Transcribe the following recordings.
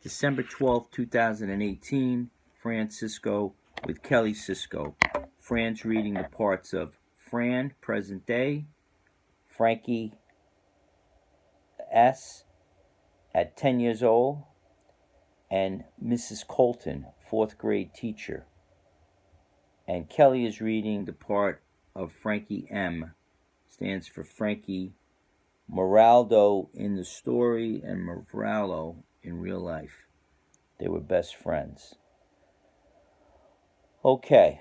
December 12, 2018, Fran Sisco with Kelly Sisco. Fran's reading the parts of Fran, present day, Frankie S. at 10 years old, and Mrs. Colton, 4th grade teacher. And Kelly is reading the part of Frankie M. Stands for Frankie Moraldo in the story and Moraldo in real life. They were best friends. Okay,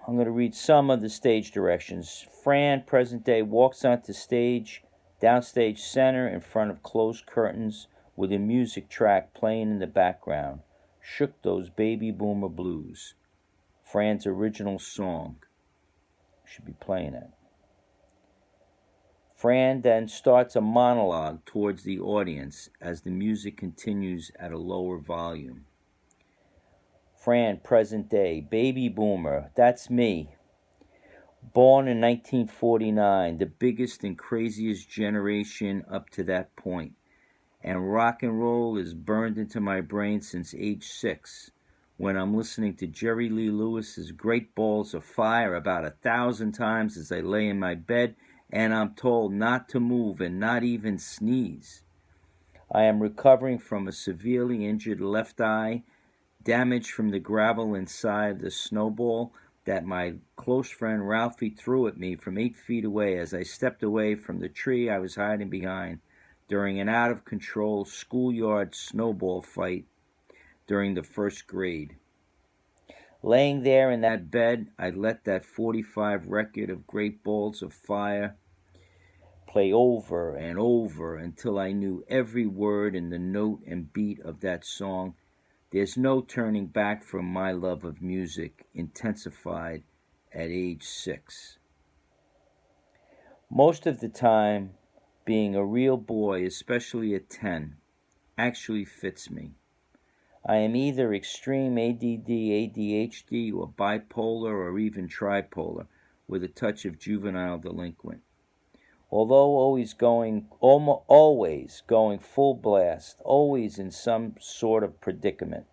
I'm going to read some of the stage directions. Fran, present day, walks onto stage, downstage center in front of closed curtains with a music track playing in the background. Shook those baby boomer blues. Fran's original song. Should be playing it. Fran then starts a monologue towards the audience as the music continues at a lower volume. Fran, present day, baby boomer, that's me. Born in 1949, the biggest and craziest generation up to that point. And rock and roll is burned into my brain since age 6, when I'm listening to Jerry Lee Lewis's Great Balls of Fire about 1,000 times as I lay in my bed, and I'm told not to move and not even sneeze. I am recovering from a severely injured left eye, damage from the gravel inside the snowball that my close friend Ralphie threw at me from 8 feet away as I stepped away from the tree I was hiding behind during an out-of-control schoolyard snowball fight during the 1st grade. Laying there in that bed, I let that 45 record of Great Balls of Fire play over and over until I knew every word and the note and beat of that song. There's no turning back from my love of music, intensified at age 6. Most of the time, being a real boy, especially at 10, actually fits me. I am either extreme ADD, ADHD, or bipolar, or even tripolar, with a touch of juvenile delinquent. Although always going full blast, always in some sort of predicament.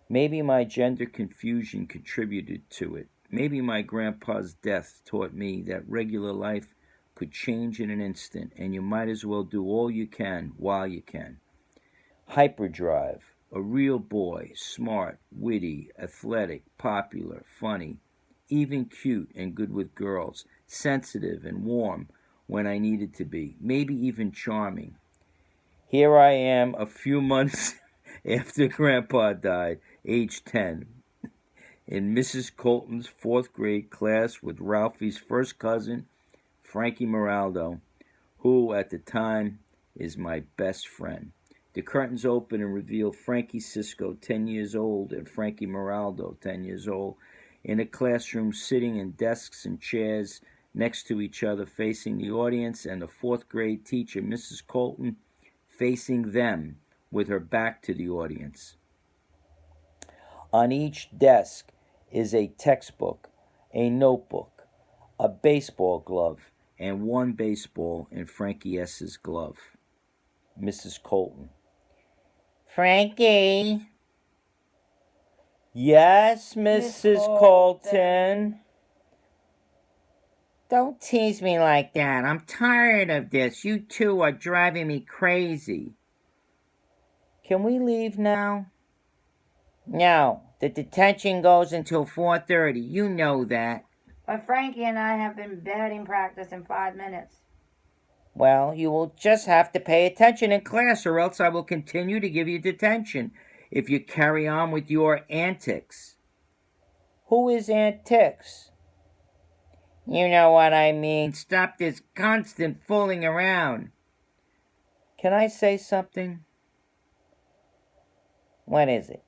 Maybe my gender confusion contributed to it. Maybe my grandpa's death taught me that regular life could change in an instant, and you might as well do all you can while you can. Hyperdrive, a real boy, smart, witty, athletic, popular, funny, even cute and good with girls, sensitive and warm when I needed to be, maybe even charming. Here I am a few months after Grandpa died, age 10, in Mrs. Colton's 4th grade class with Ralphie's first cousin, Frankie Moraldo, who at the time is my best friend. The curtains open and reveal Frankie Sisco, 10 years old, and Frankie Moraldo, 10 years old, in a classroom sitting in desks and chairs next to each other facing the audience, and the 4th grade teacher, Mrs. Colton, facing them with her back to the audience. On each desk is a textbook, a notebook, a baseball glove, and one baseball in Frankie S.'s glove. Mrs. Colton. Frankie? Yes, Mrs. Colton? Don't tease me like that. I'm tired of this. You two are driving me crazy. Can we leave now? No, the detention goes until 4:30. You know that. But Frankie and I have been batting practice in 5 minutes. Well, you will just have to pay attention in class, or else I will continue to give you detention if you carry on with your antics. Who is antics? You know what I mean. Stop this constant fooling around. Can I say something? What is it?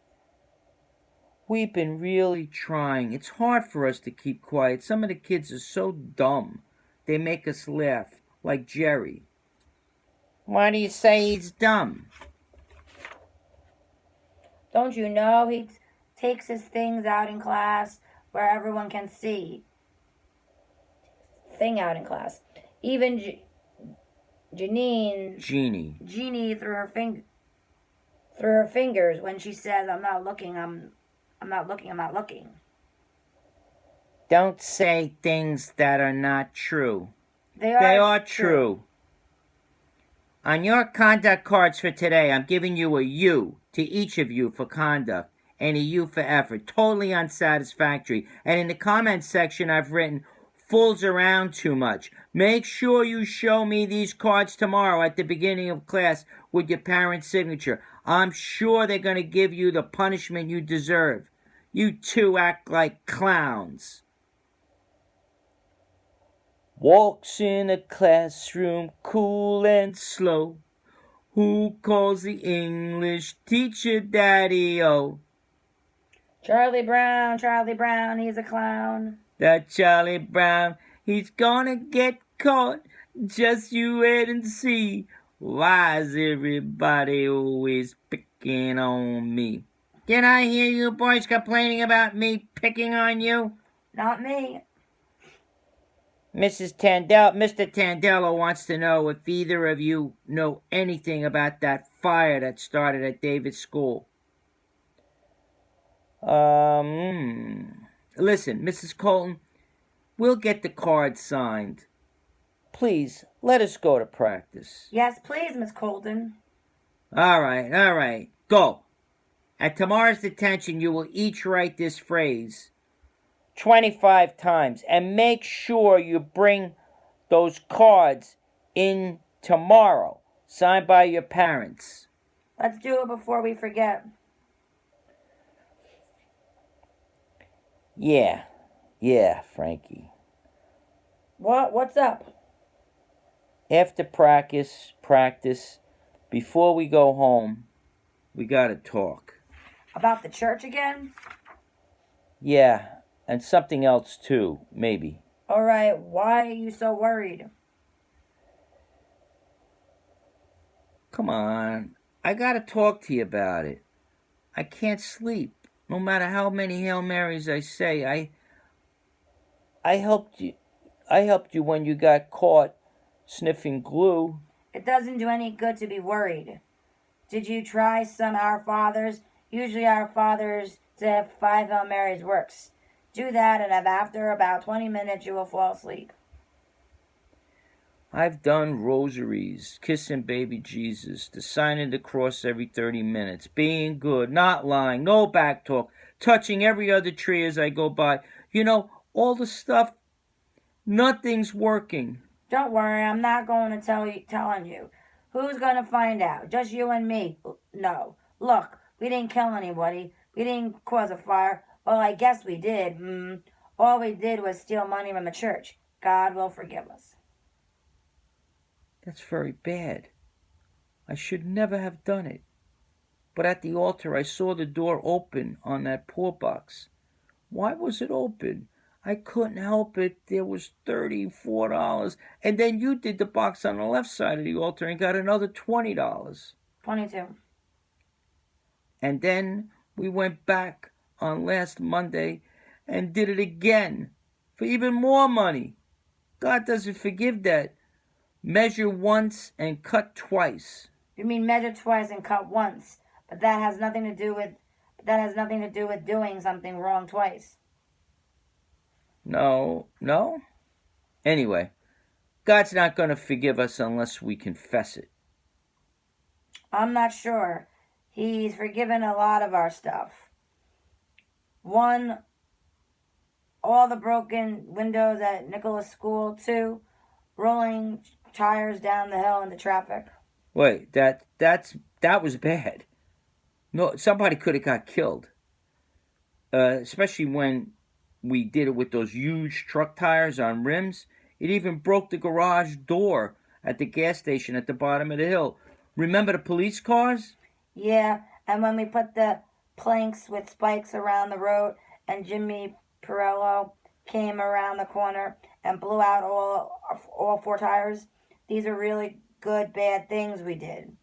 We've been really trying. It's hard for us to keep quiet. Some of the kids are so dumb. They make us laugh, like Jerry. Why do you say he's dumb? Don't you know he takes his things out in class where everyone can see? Thing out in class. Even Jeannie threw her through her fingers when she says, I'm not looking, I'm not looking, I'm not looking. Don't say things that are not true. They are true. On your conduct cards for today, I'm giving you a U to each of you for conduct and a U for effort. Totally unsatisfactory. And in the comments section, I've written, fools around too much. Make sure you show me these cards tomorrow at the beginning of class with your parent's signature. I'm sure they're going to give you the punishment you deserve. You two act like clowns. Walks in a classroom cool and slow. Who calls the English teacher Daddy-O? Charlie Brown, he's a clown. That Charlie Brown, he's gonna get caught. Just you wait and see. Why's everybody always picking on me? Did I hear you boys complaining about me picking on you? Not me. Mr. Tandello wants to know if either of you know anything about that fire that started at David's school. Listen, Mrs. Colton, we'll get the card signed. Please, let us go to practice. Yes, please, Miss Colton. All right. Go. At tomorrow's detention, you will each write this phrase 25 times. And make sure you bring those cards in tomorrow, signed by your parents. Let's do it before we forget. Yeah, Frankie. What's up? After practice, before we go home, we gotta talk. About the church again? Yeah, and something else too, maybe. All right, why are you so worried? Come on, I gotta talk to you about it. I can't sleep, no matter how many Hail Marys I say. I helped you when you got caught sniffing glue. It doesn't do any good to be worried. Did you try some Our Fathers? Usually Our Fathers to have 5 Hail Marys works. Do that, and after about 20 minutes you will fall asleep. I've done rosaries, kissing baby Jesus, the sign of the cross every 30 minutes, being good, not lying, no back talk, touching every other tree as I go by. You know, all the stuff, nothing's working. Don't worry, I'm not going to tell on you. Who's going to find out? Just you and me? No. Look, we didn't kill anybody. We didn't cause a fire. Well, I guess we did. All we did was steal money from the church. God will forgive us. That's very bad. I should never have done it. But at the altar, I saw the door open on that poor box. Why was it open? I couldn't help it. There was $34. And then you did the box on the left side of the altar and got another $20. 22. And then we went back on last Monday and did it again for even more money. God doesn't forgive that. Measure once and cut twice. You mean measure twice and cut once, but that has nothing to do with doing something wrong twice. No. Anyway, God's not going to forgive us unless we confess it. I'm not sure. He's forgiven a lot of our stuff. 1, all the broken windows at Nicholas School. 2, rolling tires down the hill into traffic. Wait, that was bad. No, somebody could have got killed. Especially when we did it with those huge truck tires on rims. It even broke the garage door at the gas station at the bottom of the hill. Remember the police cars? Yeah, and when we put the planks with spikes around the road and Jimmy Pirello came around the corner and blew out all 4 tires. These are really good, bad things we did.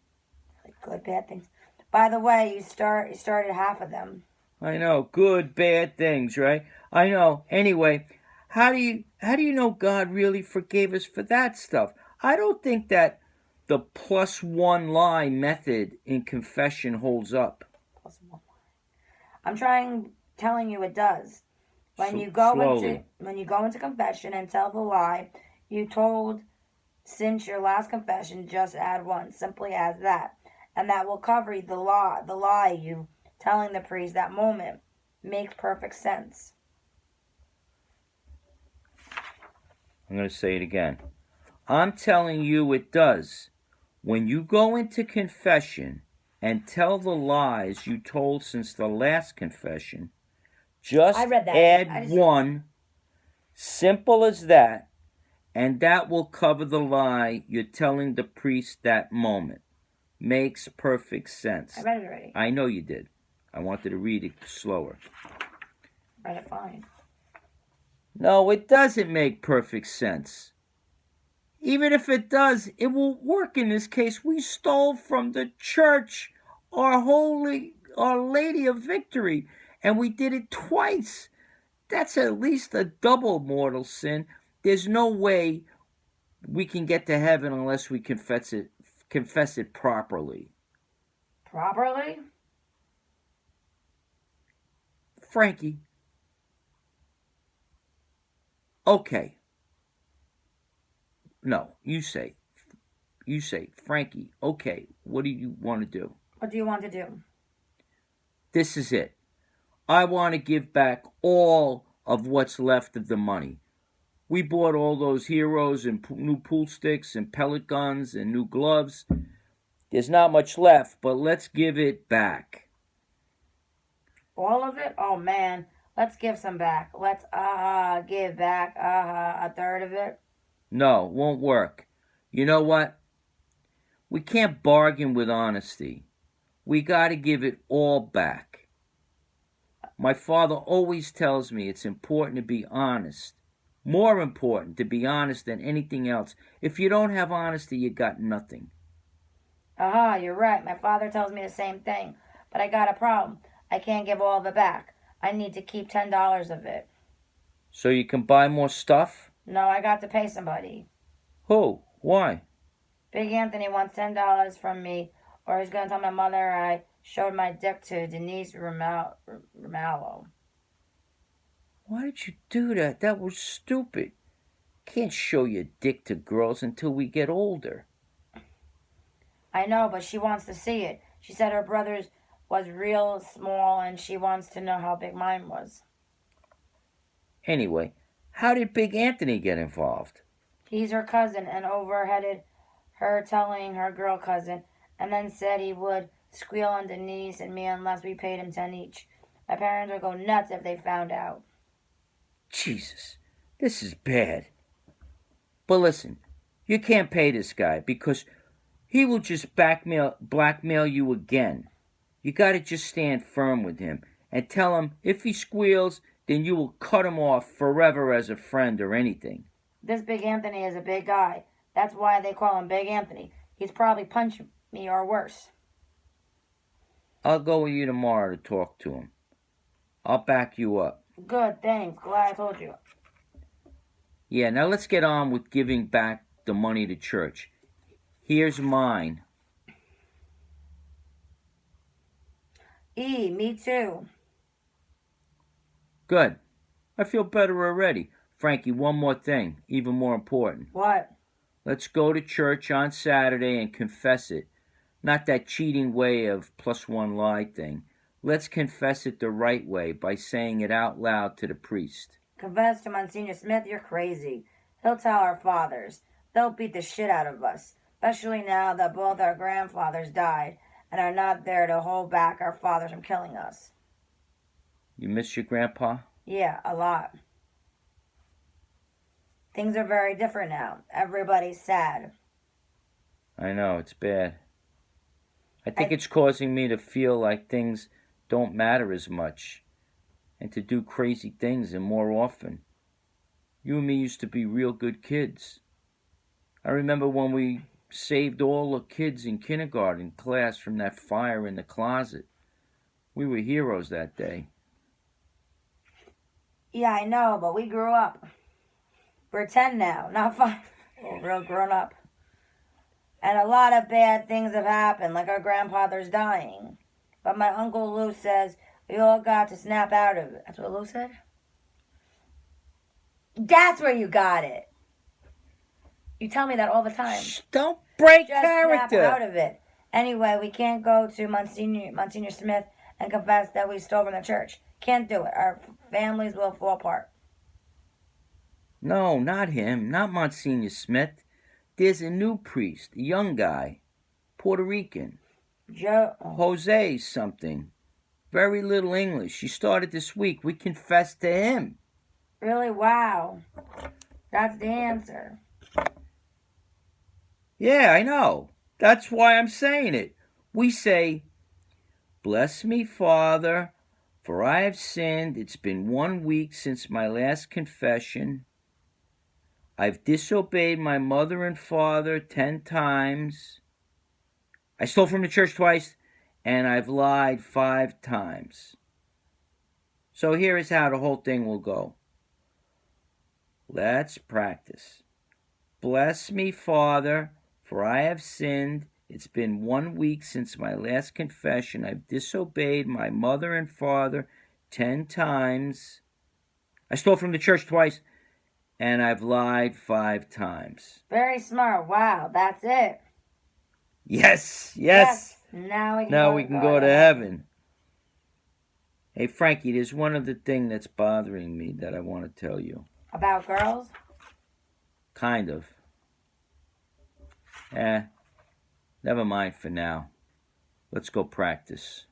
Good, bad things. By the way, you started half of them. I know, good, bad things, right? I know. Anyway, how do you know God really forgave us for that stuff? I don't think that the plus one lie method in confession holds up. Plus one lie. I'm telling you it does. When you go into confession and tell the lie you told since your last confession, just add one, simply as that. And that will cover the lie you telling the priest that moment. Makes perfect sense. I'm going to say it again. I'm telling you it does. When you go into confession and tell the lies you told since the last confession, just add one, simple as that, and that will cover the lie you're telling the priest that moment. Makes perfect sense. I read it already. I know you did. I wanted to read it slower. Read it fine. No, it doesn't make perfect sense. Even if it does, it won't work in this case. We stole from the church Our Lady of Victory, and we did it twice. That's at least a double mortal sin. There's no way we can get to heaven unless we confess it properly. Properly? Frankie. Okay. No, you say, Frankie, okay, what do you want to do? What do you want to do? This is it. I want to give back all of what's left of the money. We bought all those heroes and new pool sticks and pellet guns and new gloves. There's not much left, but let's give it back. All of it? Oh, man. Let's give some back. Let's give back a third of it. No, won't work. You know what? We can't bargain with honesty. We got to give it all back. My father always tells me it's important to be honest. More important to be honest than anything else. If you don't have honesty, you got nothing. You're right. My father tells me the same thing. But I got a problem. I can't give all of it back. I need to keep $10 of it. So you can buy more stuff? No, I got to pay somebody. Who? Why? Big Anthony wants $10 from me, or he's going to tell my mother I showed my dick to Denise Ramallo. Why did you do that? That was stupid. Can't show your dick to girls until we get older. I know, but she wants to see it. She said her brother's was real small, and she wants to know how big mine was. Anyway, how did Big Anthony get involved? He's her cousin and overheaded her telling her girl cousin, and then said he would squeal on Denise and me unless we paid him 10 each. My parents would go nuts if they found out. Jesus, this is bad. But listen, you can't pay this guy because he will just blackmail you again. You got to just stand firm with him and tell him if he squeals, then you will cut him off forever as a friend or anything. This Big Anthony is a big guy. That's why they call him Big Anthony. He's probably punched me or worse. I'll go with you tomorrow to talk to him. I'll back you up. Good, thanks. Glad I told you. Yeah, now let's get on with giving back the money to church. Here's mine. Me too. Good. I feel better already. Frankie, one more thing, even more important. What? Let's go to church on Saturday and confess it. Not that cheating way of plus one lie thing. Let's confess it the right way by saying it out loud to the priest. Confess to Monsignor Smith, you're crazy. He'll tell our fathers. They'll beat the shit out of us, especially now that both our grandfathers died and are not there to hold back our fathers from killing us. You miss your grandpa? Yeah, a lot. Things are very different now. Everybody's sad. I know, it's bad. I think it's causing me to feel like things don't matter as much and to do crazy things and more often. You and me used to be real good kids. I remember when we saved all the kids in kindergarten class from that fire in the closet. We were heroes that day. Yeah, I know, but we grew up. We're 10 now, not 5. We're real grown up. And a lot of bad things have happened, like our grandfather's dying. But my Uncle Lou says we all got to snap out of it. That's what Lou said? That's where you got it. You tell me that all the time. Shh, don't break Just character. snap out of it. Anyway, we can't go to Monsignor Smith and confess that we stole from the church. Can't do it. Our families will fall apart. No, not him. Not Monsignor Smith. There's a new priest, a young guy, Puerto Rican. Jose something. Very little English. He started this week. We confessed to him. Really? Wow. That's the answer. Yeah, I know. That's why I'm saying it. We say, "Bless me, Father, for I have sinned. It's been 1 week since my last confession. I've disobeyed my mother and father 10 times. I stole from the church twice, and I've lied 5 times." So here is how the whole thing will go. Let's practice. Bless me, Father, for I have sinned. It's been 1 week since my last confession. I've disobeyed my mother and father 10 times. I stole from the church twice, and I've lied 5 times. Very smart. Wow, that's it. Yes. Now we can go to heaven. Hey, Frankie, there's one other thing that's bothering me that I want to tell you. About girls? Kind of. Never mind for now. Let's go practice.